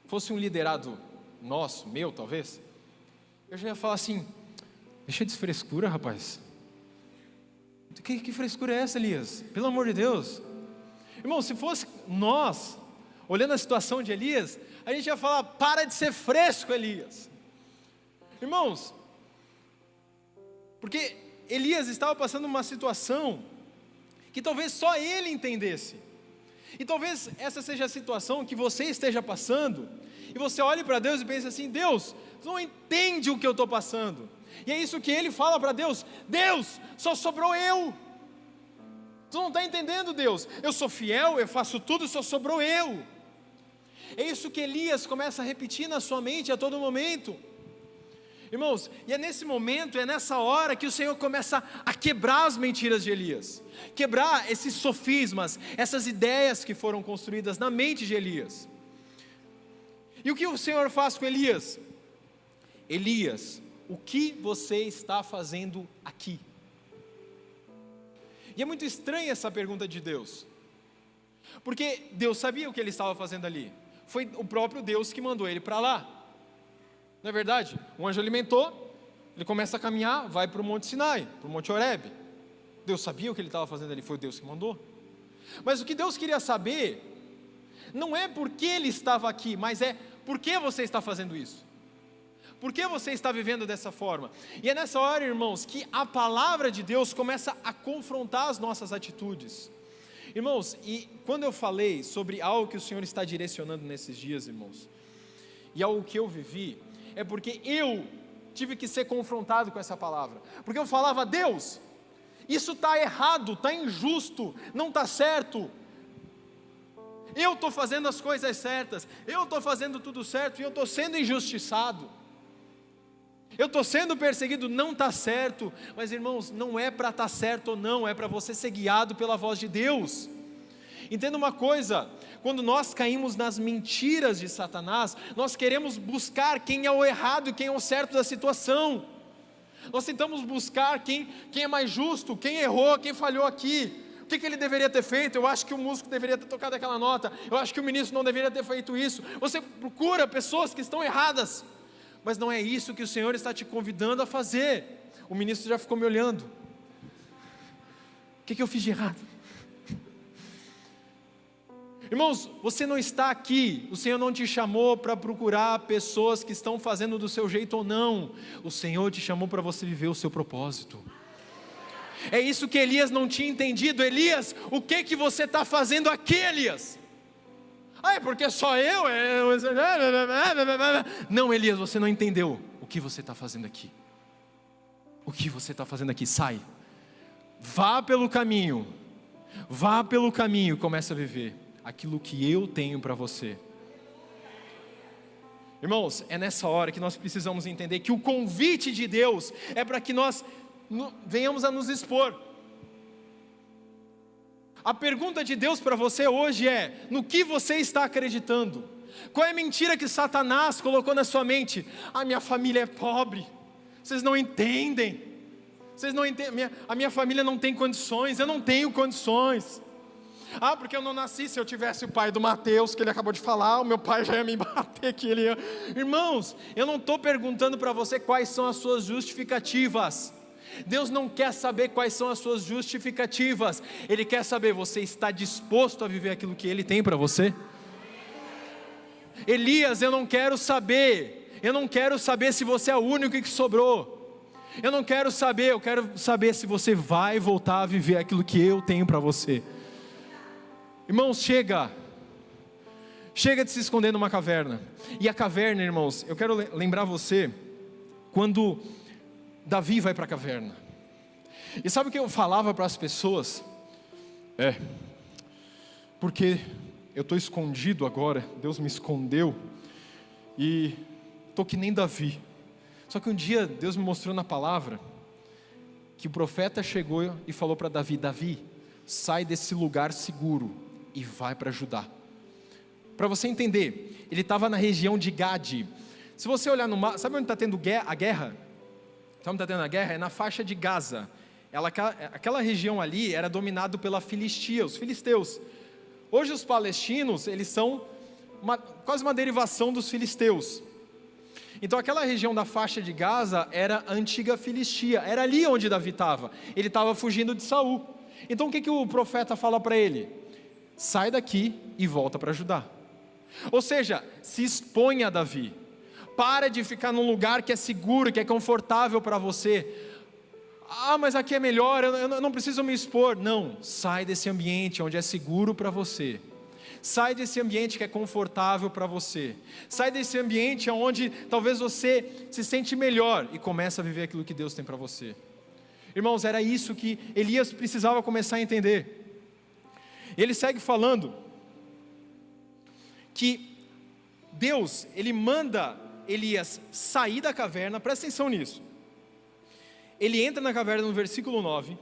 fosse um liderado nosso, meu talvez, eu já ia falar assim: deixa de frescura, rapaz. Que frescura é essa, Elias? Pelo amor de Deus. Irmão, se fosse nós, olhando a situação de Elias, a gente ia falar: para de ser fresco, Elias. Irmãos, porque Elias estava passando uma situação que talvez só ele entendesse. E talvez essa seja a situação que você esteja passando, e você olhe para Deus e pense assim: Deus, tu não entende o que eu estou passando. E é isso que ele fala para Deus: Deus, só sobrou eu. Tu não está entendendo, Deus, eu sou fiel, eu faço tudo, só sobrou eu. É isso que Elias começa a repetir na sua mente a todo momento. Irmãos, e é nesse momento, é nessa hora que o Senhor começa a quebrar as mentiras de Elias, quebrar esses sofismas, essas ideias que foram construídas na mente de Elias. E o que o Senhor faz com Elias? Elias, o que você está fazendo aqui? E é muito estranha essa pergunta de Deus, porque Deus sabia o que ele estava fazendo ali. Foi o próprio Deus que mandou ele para lá. Não é verdade? O anjo alimentou, ele começa a caminhar, vai para o Monte Sinai, para o Monte Horebe. Deus sabia o que ele estava fazendo ali, foi Deus que mandou. Mas o que Deus queria saber, não é por que ele estava aqui, mas é por que você está fazendo isso. Por que você está vivendo dessa forma? E é nessa hora, irmãos, que a palavra de Deus começa a confrontar as nossas atitudes. Irmãos, e quando eu falei sobre algo que o Senhor está direcionando nesses dias, irmãos, e algo que eu vivi, é porque eu tive que ser confrontado com essa palavra. Porque eu falava: Deus, isso está errado, está injusto, não está certo. Eu estou fazendo as coisas certas, eu estou fazendo tudo certo e eu estou sendo injustiçado. Eu estou sendo perseguido, não está certo. Mas, irmãos, não é para estar certo ou não, é para você ser guiado pela voz de Deus. Entenda uma coisa: quando nós caímos nas mentiras de Satanás, nós queremos buscar quem é o errado e quem é o certo da situação. Nós tentamos buscar quem é mais justo, quem errou, quem falhou aqui. O que ele deveria ter feito? Eu acho que o músico deveria ter tocado aquela nota. Eu acho que o ministro não deveria ter feito isso. Você procura pessoas que estão erradas, mas não é isso que o Senhor está te convidando a fazer. O ministro já ficou me olhando. O que eu fiz de errado? Irmãos, você não está aqui, o Senhor não te chamou para procurar pessoas que estão fazendo do seu jeito ou não. O Senhor te chamou para você viver o seu propósito. É isso que Elias não tinha entendido. Elias, o que você está fazendo aqui, Elias? É porque só eu? Não, Elias, você não entendeu o que você está fazendo aqui. O que você está fazendo aqui? Sai, vá pelo caminho e comece a viver aquilo que eu tenho para você. Irmãos, é nessa hora que nós precisamos entender que o convite de Deus é para que nós venhamos a nos expor. A pergunta de Deus para você hoje é: no que você está acreditando? Qual é a mentira que Satanás colocou na sua mente? Minha família é pobre, vocês não entendem, a minha família não tem condições, eu não tenho condições. Porque eu não nasci. Se eu tivesse o pai do Mateus, que ele acabou de falar, o meu pai já ia me bater aqui. Irmãos, eu não estou perguntando para você quais são as suas justificativas. Deus não quer saber quais são as suas justificativas. Ele quer saber, você está disposto a viver aquilo que Ele tem para você? Elias, eu não quero saber se você é o único que sobrou. Eu quero saber se você vai voltar a viver aquilo que eu tenho para você. Irmãos, chega de se esconder numa caverna. E a caverna, irmãos, eu quero lembrar você, quando Davi vai para a caverna. E sabe o que eu falava para as pessoas? Porque eu estou escondido agora, Deus me escondeu, e estou que nem Davi. Só que um dia Deus me mostrou na palavra, que o profeta chegou e falou para Davi: Davi, sai desse lugar seguro e vai para Judá. Para você entender, ele estava na região de Gade. Se você olhar no mapa, sabe onde está tendo a guerra? Sabe onde está tendo a guerra? É na faixa de Gaza. Aquela região ali era dominada pela Filistia, os filisteus. Hoje os palestinos, eles são quase uma derivação dos filisteus. Então aquela região da faixa de Gaza era a antiga Filistia, era ali onde Davi estava. Ele estava fugindo de Saul. Então o que o profeta fala para ele? Sai daqui e volta para Judá. Ou seja, se exponha a Davi. Para de ficar num lugar que é seguro, que é confortável para você. Mas aqui é melhor, eu não preciso me expor. Não, sai desse ambiente onde é seguro para você. Sai desse ambiente que é confortável para você. Sai desse ambiente onde talvez você se sente melhor e começa a viver aquilo que Deus tem para você. Irmãos, era isso que Elias precisava começar a entender. Ele segue falando que Deus, Ele manda Elias sair da caverna. Presta atenção nisso. Ele entra na caverna no versículo 9,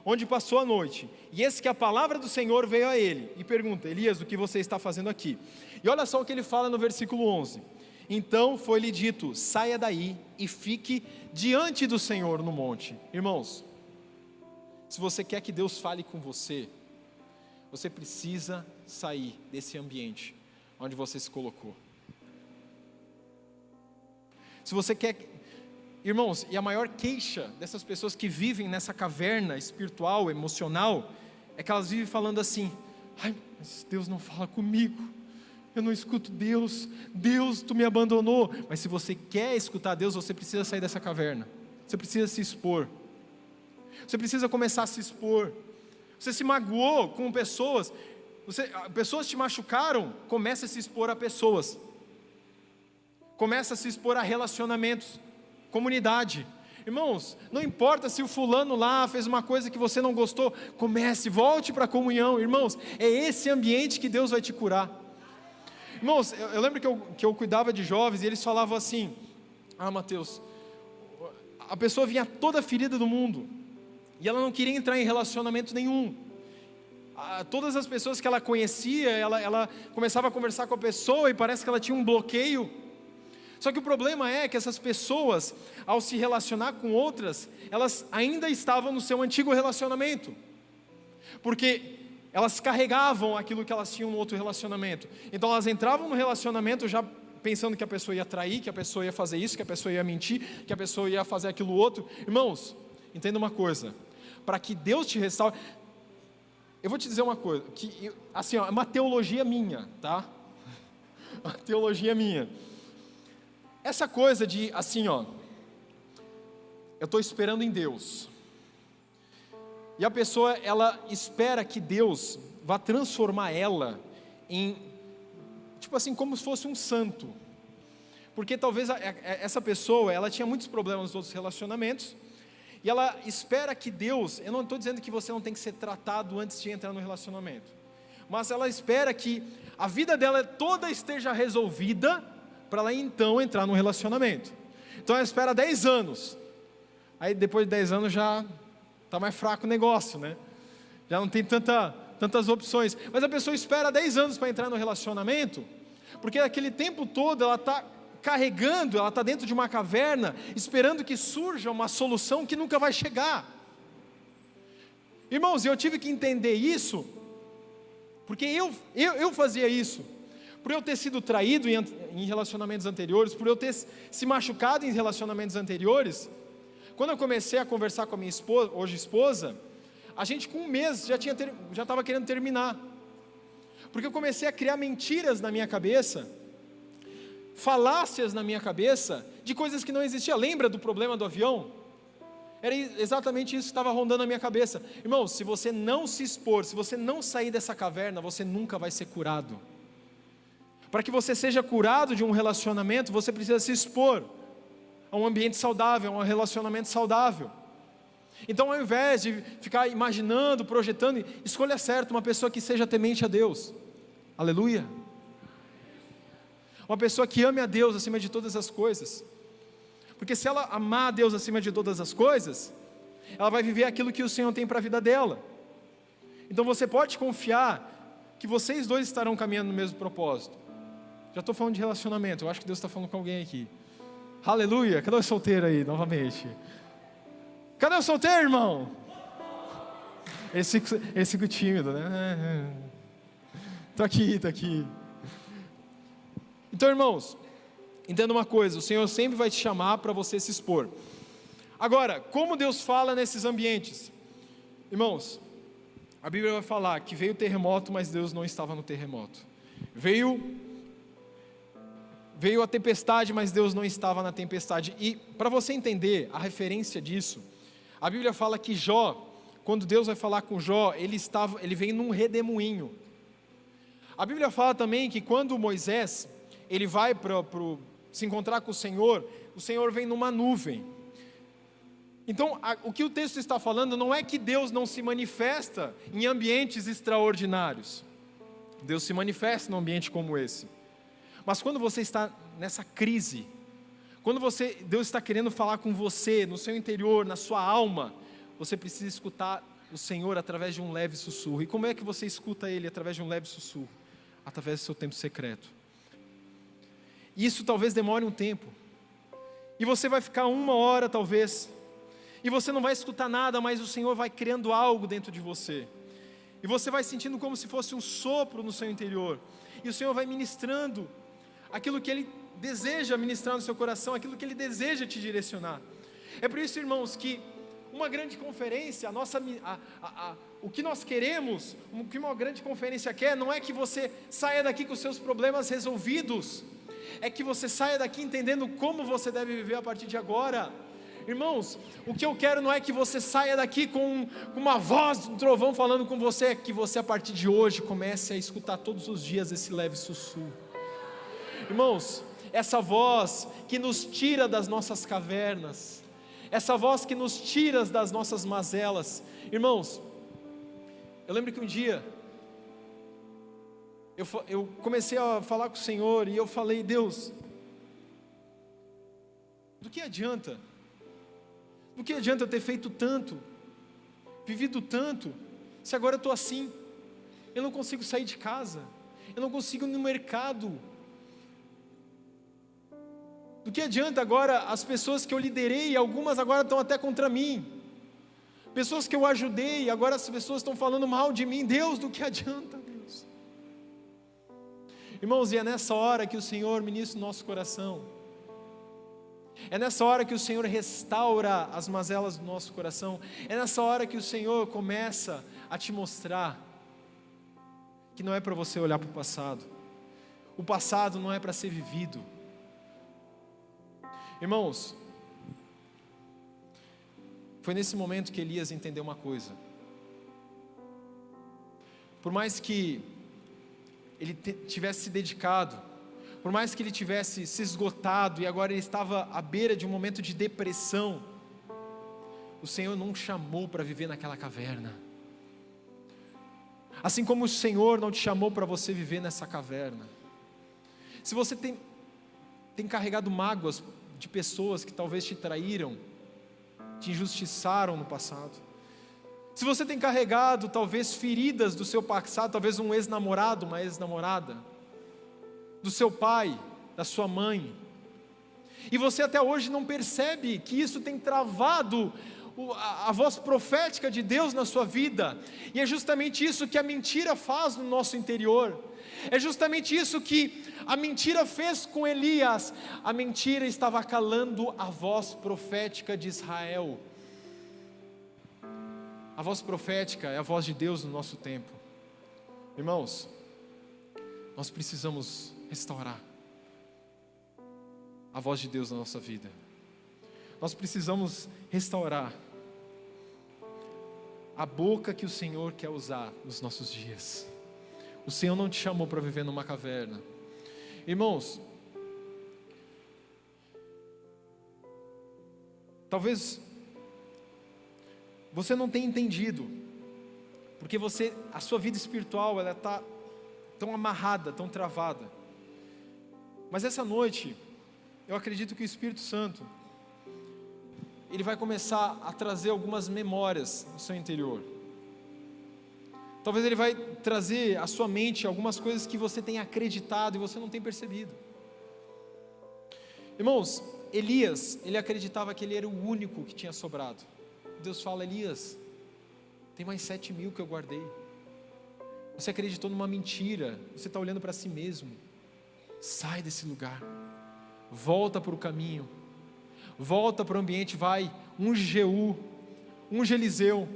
onde passou a noite, e eis que a palavra do Senhor veio a ele, e pergunta: Elias, o que você está fazendo aqui? E olha só o que ele fala no versículo 11, então foi-lhe dito: saia daí e fique diante do Senhor no monte. Irmãos, se você quer que Deus fale com você, você precisa sair desse ambiente onde você se colocou. Se você quer... Irmãos, e a maior queixa dessas pessoas que vivem nessa caverna espiritual, emocional, é que elas vivem falando assim: mas Deus não fala comigo, eu não escuto Deus, tu me abandonou. Mas se você quer escutar Deus, você precisa sair dessa caverna, você precisa se expor, você precisa começar a se expor. Você se magoou com pessoas, pessoas te machucaram, comece a se expor a pessoas, começa a se expor a relacionamentos, comunidade. Irmãos, não importa se o fulano lá fez uma coisa que você não gostou, volte para a comunhão. Irmãos, é esse ambiente que Deus vai te curar. Irmãos, eu lembro que eu cuidava de jovens, e eles falavam assim: Mateus, a pessoa vinha toda ferida do mundo, e ela não queria entrar em relacionamento nenhum. Todas as pessoas que ela conhecia, ela começava a conversar com a pessoa, e parece que ela tinha um bloqueio. Só que o problema é que essas pessoas, ao se relacionar com outras, elas ainda estavam no seu antigo relacionamento, porque elas carregavam aquilo que elas tinham no outro relacionamento. Então elas entravam no relacionamento já pensando que a pessoa ia trair, que a pessoa ia fazer isso, que a pessoa ia mentir, que a pessoa ia fazer aquilo outro. Irmãos, entenda uma coisa: para que Deus te restaure, eu vou te dizer uma coisa, que assim, é uma teologia minha, tá? Uma teologia minha. Essa coisa de assim, eu estou esperando em Deus, e a pessoa, ela espera que Deus vá transformar ela em, tipo assim, como se fosse um santo, porque talvez essa pessoa, ela tinha muitos problemas nos outros relacionamentos, e ela espera que Deus, eu não estou dizendo que você não tem que ser tratado antes de entrar no relacionamento, mas ela espera que a vida dela toda esteja resolvida, para ela então entrar num relacionamento. Então ela espera 10 anos, aí depois de 10 anos já está mais fraco o negócio, né? Já não tem tantas opções, mas a pessoa espera 10 anos para entrar no relacionamento, porque aquele tempo todo ela está carregando, ela está dentro de uma caverna, esperando que surja uma solução que nunca vai chegar. Irmãos, eu tive que entender isso, porque eu fazia isso, por eu ter sido traído em relacionamentos anteriores, por eu ter se machucado em relacionamentos anteriores. Quando eu comecei a conversar com a minha esposa, hoje esposa, a gente com um mês já estava querendo terminar, porque eu comecei a criar mentiras na minha cabeça, falácias na minha cabeça, de coisas que não existiam. Lembra do problema do avião? Era exatamente isso que estava rondando na minha cabeça. Irmãos, se você não se expor, se você não sair dessa caverna, você nunca vai ser curado. Para que você seja curado de um relacionamento, você precisa se expor a um ambiente saudável, a um relacionamento saudável. Então, ao invés de ficar imaginando, projetando, escolha certo uma pessoa que seja temente a Deus. Aleluia. Uma pessoa que ame a Deus acima de todas as coisas. Porque se ela amar a Deus acima de todas as coisas, ela vai viver aquilo que o Senhor tem para a vida dela. Então você pode confiar que vocês dois estarão caminhando no mesmo propósito. Já estou falando de relacionamento, eu acho que Deus está falando com alguém aqui. Aleluia, cadê o solteiro aí, novamente? Cadê o solteiro, irmão? Esse fica tímido, né? Estou aqui. Então, irmãos, entenda uma coisa, o Senhor sempre vai te chamar para você se expor. Agora, como Deus fala nesses ambientes? Irmãos, a Bíblia vai falar que veio o terremoto, mas Deus não estava no terremoto. Veio a tempestade, mas Deus não estava na tempestade. E para você entender a referência disso, a Bíblia fala que Jó, quando Deus vai falar com Jó, ele vem num redemoinho. A Bíblia fala também que quando Moisés ele vai se encontrar com o Senhor vem numa nuvem. Então, o que o texto está falando não é que Deus não se manifesta em ambientes extraordinários. Deus se manifesta num ambiente como esse. Mas quando você está nessa crise, quando Deus está querendo falar com você, no seu interior, na sua alma, você precisa escutar o Senhor através de um leve sussurro. E como é que você escuta Ele através de um leve sussurro? Através do seu tempo secreto. Isso talvez demore um tempo. E você vai ficar 1 hora talvez. E você não vai escutar nada, mas o Senhor vai criando algo dentro de você. E você vai sentindo como se fosse um sopro no seu interior. E o Senhor vai ministrando aquilo que Ele deseja ministrar no seu coração, aquilo que Ele deseja te direcionar. É por isso, irmãos, que uma grande conferência, o que nós queremos, o que uma grande conferência quer, não é que você saia daqui com os seus problemas resolvidos, é que você saia daqui entendendo como você deve viver a partir de agora. Irmãos, o que eu quero não é que você saia daqui com uma voz de um trovão falando com você, é que você a partir de hoje comece a escutar todos os dias esse leve sussurro. Irmãos, essa voz que nos tira das nossas cavernas, essa voz que nos tira das nossas mazelas. Irmãos, eu lembro que um dia eu comecei a falar com o Senhor e eu falei: Deus, do que adianta? Do que adianta eu ter feito tanto, vivido tanto, se agora eu estou assim? Eu não consigo sair de casa, eu não consigo ir no mercado. Do que adianta agora as pessoas que eu liderei, algumas agora estão até contra mim, pessoas que eu ajudei, agora as pessoas estão falando mal de mim. Deus, do que adianta, Deus? Irmãos, e é nessa hora que o Senhor ministra o nosso coração, é nessa hora que o Senhor restaura as mazelas do nosso coração, é nessa hora que o Senhor começa a te mostrar que não é para você olhar para o passado não é para ser vivido. Irmãos, foi nesse momento que Elias entendeu uma coisa: por mais que ele tivesse se dedicado, por mais que ele tivesse se esgotado e agora ele estava à beira de um momento de depressão, o Senhor não o chamou para viver naquela caverna. Assim como o Senhor não te chamou para você viver nessa caverna. Se você tem carregado mágoas de pessoas que talvez te traíram, te injustiçaram no passado. Se você tem carregado talvez feridas do seu passado, talvez um ex-namorado, uma ex-namorada, do seu pai, da sua mãe, e você até hoje não percebe que isso tem travado a voz profética de Deus na sua vida, e é justamente isso que a mentira faz no nosso interior, é justamente isso que a mentira fez com Elias. A mentira estava calando a voz profética de Israel. A voz profética é a voz de Deus no nosso tempo. Irmãos, nós precisamos restaurar a voz de Deus na nossa vida. Nós precisamos restaurar a boca que o Senhor quer usar nos nossos dias. O Senhor não te chamou para viver numa caverna. Irmãos, talvez você não tenha entendido, porque a sua vida espiritual ela está tão amarrada, tão travada. Mas essa noite, eu acredito que o Espírito Santo, ele vai começar a trazer algumas memórias no seu interior. Talvez ele vai trazer à sua mente algumas coisas que você tem acreditado e você não tem percebido. Irmãos, Elias, ele acreditava que ele era o único que tinha sobrado. Deus fala: Elias, tem mais 7.000 que eu guardei. Você acreditou numa mentira, você está olhando para si mesmo. Sai desse lugar, volta para o caminho, volta para o ambiente, vai, unge Jeú, unge Eliseu,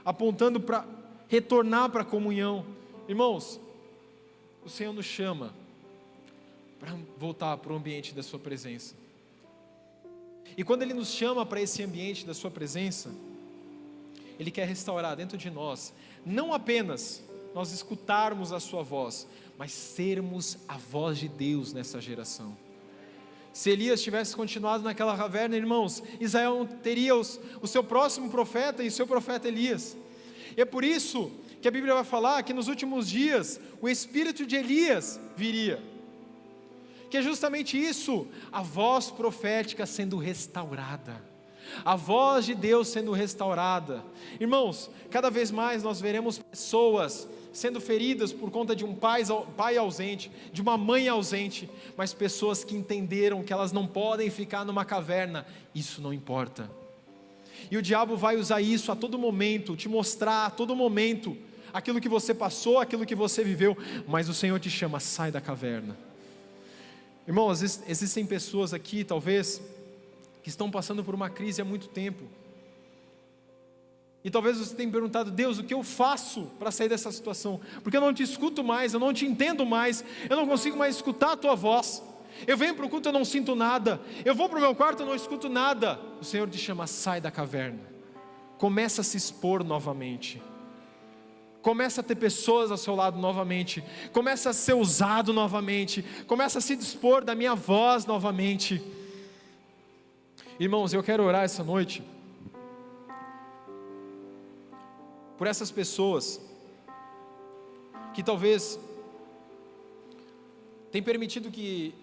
apontando para retornar para a comunhão. Irmãos, o Senhor nos chama para voltar para o ambiente da sua presença. E quando Ele nos chama para esse ambiente da sua presença, Ele quer restaurar dentro de nós, não apenas nós escutarmos a sua voz, mas sermos a voz de Deus nessa geração. Se Elias tivesse continuado naquela caverna, irmãos, Israel teria o seu próximo profeta e o seu profeta Elias. E é por isso que a Bíblia vai falar que nos últimos dias o espírito de Elias viria. Que é justamente isso, a voz profética sendo restaurada, a voz de Deus sendo restaurada. Irmãos, cada vez mais nós veremos pessoas sendo feridas por conta de um pai ausente, de uma mãe ausente, mas pessoas que entenderam que elas não podem ficar numa caverna. Isso não importa. E o diabo vai usar isso a todo momento, te mostrar a todo momento aquilo que você passou, aquilo que você viveu, mas o Senhor te chama: sai da caverna. Irmãos, existem pessoas aqui, talvez, que estão passando por uma crise há muito tempo, e talvez você tenha perguntado: Deus, o que eu faço para sair dessa situação? Porque eu não te escuto mais, eu não te entendo mais, eu não consigo mais escutar a tua voz. Eu venho para o culto, eu não sinto nada. Eu vou para o meu quarto, eu não escuto nada. O Senhor te chama: sai da caverna. Começa a se expor novamente. Começa a ter pessoas ao seu lado novamente. Começa a ser usado novamente. Começa a se dispor da minha voz novamente. Irmãos, eu quero orar essa noite por essas pessoas que talvez tenham permitido que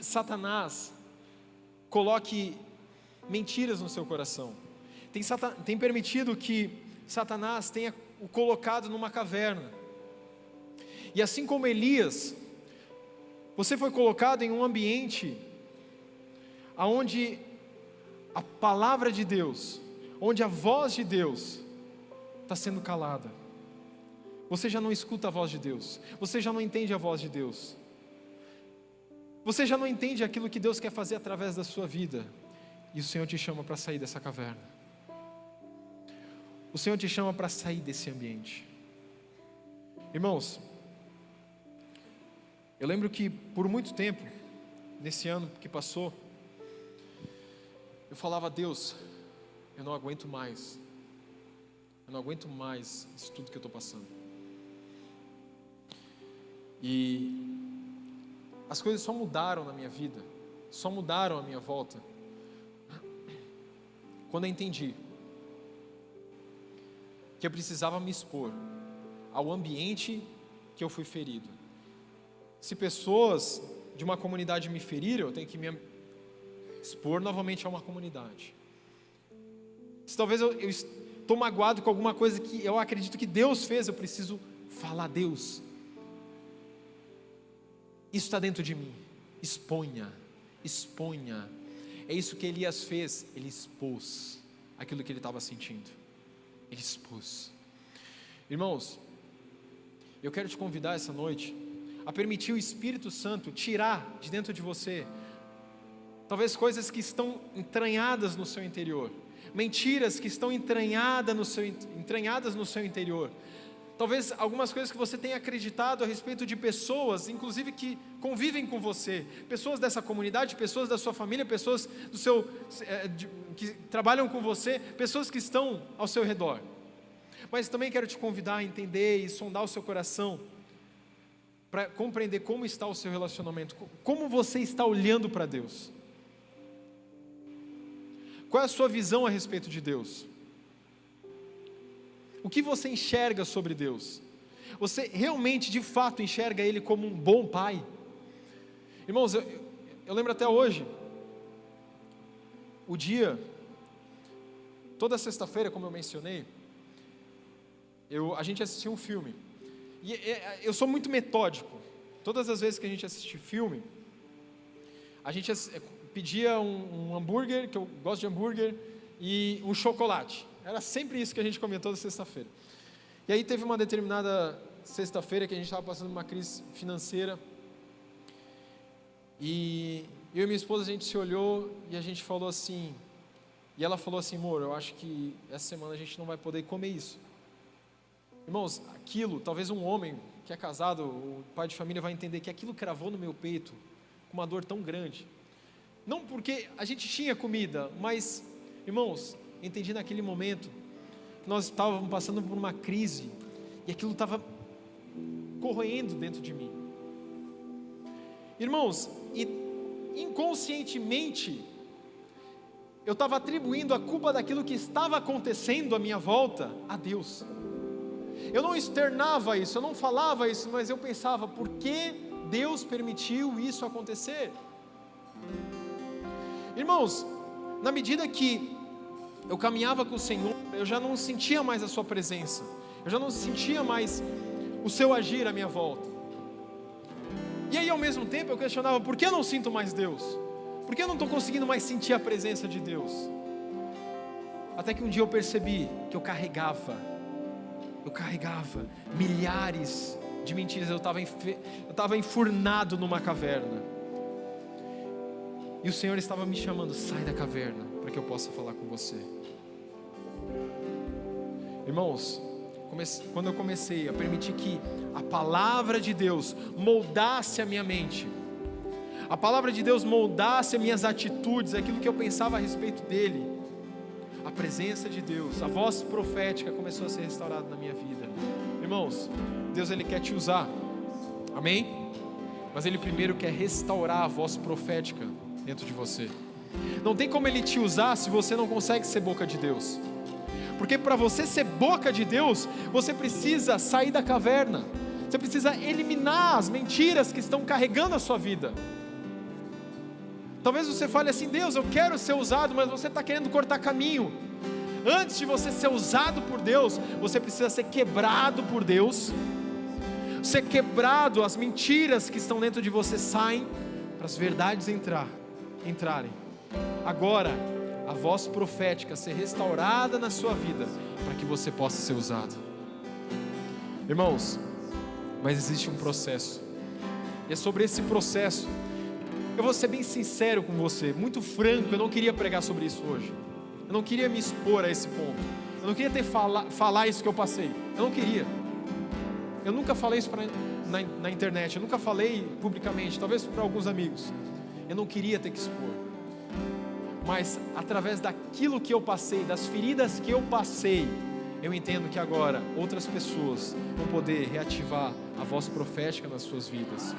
Satanás coloque mentiras no seu coração, tem permitido que Satanás tenha o colocado numa caverna, e assim como Elias, você foi colocado em um ambiente onde a palavra de Deus, onde a voz de Deus está sendo calada. Você já não escuta a voz de Deus, você já não entende a voz de Deus, você já não entende aquilo que Deus quer fazer através da sua vida, e o Senhor te chama para sair dessa caverna. O Senhor te chama para sair desse ambiente. Irmãos, eu lembro que por muito tempo, nesse ano que passou, eu falava: Deus, eu não aguento mais, isso tudo que eu estou passando. E as coisas só mudaram na minha vida, só mudaram à minha volta, quando eu entendi que eu precisava me expor ao ambiente que eu fui ferido. Se pessoas de uma comunidade me feriram, eu tenho que me expor novamente a uma comunidade. Se talvez eu estou magoado com alguma coisa que eu acredito que Deus fez, eu preciso falar: Deus, isso está dentro de mim, exponha. É isso que Elias fez, ele expôs aquilo que ele estava sentindo, ele expôs. Irmãos, eu quero te convidar essa noite a permitir o Espírito Santo tirar de dentro de você talvez coisas que estão entranhadas no seu interior, mentiras que estão entranhadas no seu interior, talvez algumas coisas que você tenha acreditado a respeito de pessoas, inclusive que convivem com você, pessoas dessa comunidade, pessoas da sua família, pessoas que trabalham com você, pessoas que estão ao seu redor. Mas também quero te convidar a entender e sondar o seu coração, para compreender como está o seu relacionamento, como você está olhando para Deus. Qual é a sua visão a respeito de Deus? O que você enxerga sobre Deus? Você realmente, de fato, enxerga Ele como um bom Pai? Irmãos, eu lembro até hoje, o dia, toda sexta-feira, como eu mencionei, a gente assistia um filme, e eu sou muito metódico. Todas as vezes que a gente assistia filme, a gente pedia um hambúrguer, que eu gosto de hambúrguer, e um chocolate. Era sempre isso que a gente comia toda sexta-feira. E aí teve uma determinada sexta-feira que a gente estava passando uma crise financeira, e eu e minha esposa, a gente se olhou e a gente falou assim, e ela falou assim: amor, eu acho que essa semana a gente não vai poder comer isso. Irmãos, aquilo, talvez um homem que é casado, o pai de família vai entender que aquilo cravou no meu peito com uma dor tão grande. Não porque a gente tinha comida, mas, irmãos, entendi naquele momento que nós estávamos passando por uma crise e aquilo estava corroendo dentro de mim. Irmãos, e inconscientemente eu estava atribuindo a culpa daquilo que estava acontecendo à minha volta a Deus. Eu não externava isso, eu não falava isso, mas eu pensava: por que Deus permitiu isso acontecer? Irmãos, na medida que eu caminhava com o Senhor, eu já não sentia mais a sua presença, eu já não sentia mais o seu agir à minha volta. E aí ao mesmo tempo eu questionava: por que eu não sinto mais Deus? Por que eu não estou conseguindo mais sentir a presença de Deus? Até que um dia eu percebi que eu carregava milhares de mentiras. Eu estava enfurnado numa caverna, e o Senhor estava me chamando: sai da caverna, para que eu possa falar com você. Irmãos, quando eu comecei a permitir que a palavra de Deus moldasse a minha mente, a palavra de Deus moldasse as minhas atitudes, aquilo que eu pensava a respeito dele, a presença de Deus, a voz profética começou a ser restaurada na minha vida. Irmãos, Deus, Ele quer te usar, amém? Mas Ele primeiro quer restaurar a voz profética dentro de você. Não tem como Ele te usar se você não consegue ser boca de Deus, porque para você ser boca de Deus, você precisa sair da caverna, você precisa eliminar as mentiras que estão carregando a sua vida. Talvez você fale assim: Deus, eu quero ser usado, mas você está querendo cortar caminho. Antes de você ser usado por Deus, você precisa ser quebrado por Deus. Ser quebrado, as mentiras que estão dentro de você saem, para as verdades entrarem. Agora, a voz profética ser restaurada na sua vida, para que você possa ser usado. Irmãos, mas existe um processo, e é sobre esse processo. Eu vou ser bem sincero com você, muito franco. Eu não queria pregar sobre isso hoje, eu não queria me expor a esse ponto, eu não queria falar isso que eu passei, eu não queria. Eu nunca falei isso na internet, eu nunca falei publicamente, talvez para alguns amigos. Eu não queria ter que expor, mas através daquilo que eu passei, das feridas que eu passei, eu entendo que agora outras pessoas vão poder reativar a voz profética nas suas vidas.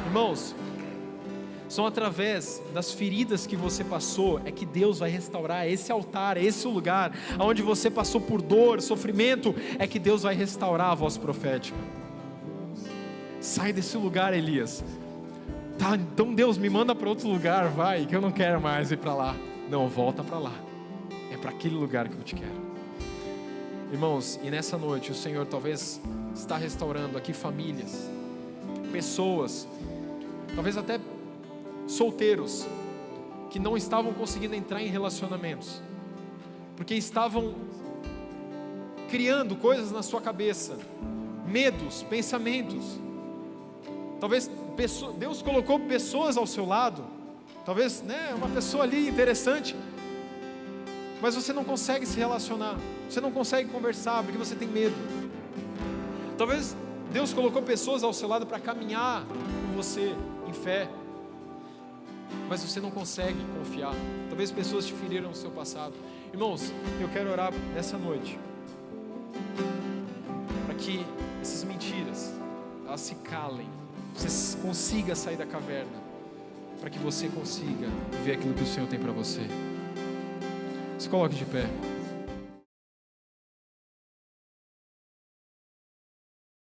Irmãos, São através das feridas que você passou é que Deus vai restaurar esse altar, esse lugar onde você passou por dor, sofrimento, é que Deus vai restaurar a voz profética. Sai desse lugar, Elias. Tá, então Deus me manda para outro lugar, vai, que eu não quero mais ir para lá. Não, volta para lá. É para aquele lugar que eu te quero. Irmãos, e nessa noite o Senhor talvez está restaurando aqui famílias, pessoas, talvez até solteiros, que não estavam conseguindo entrar em relacionamentos, porque estavam criando coisas na sua cabeça, medos, pensamentos. Talvez Deus colocou pessoas ao seu lado, talvez, uma pessoa ali interessante, mas você não consegue se relacionar, você não consegue conversar, porque você tem medo. Talvez Deus colocou pessoas ao seu lado para caminhar com você em fé, mas você não consegue confiar. Talvez pessoas te feriram no seu passado. Irmãos, eu quero orar nessa noite para que essas mentiras, elas se calem, você consiga sair da caverna, para que você consiga ver aquilo que o Senhor tem para você. Se coloque de pé.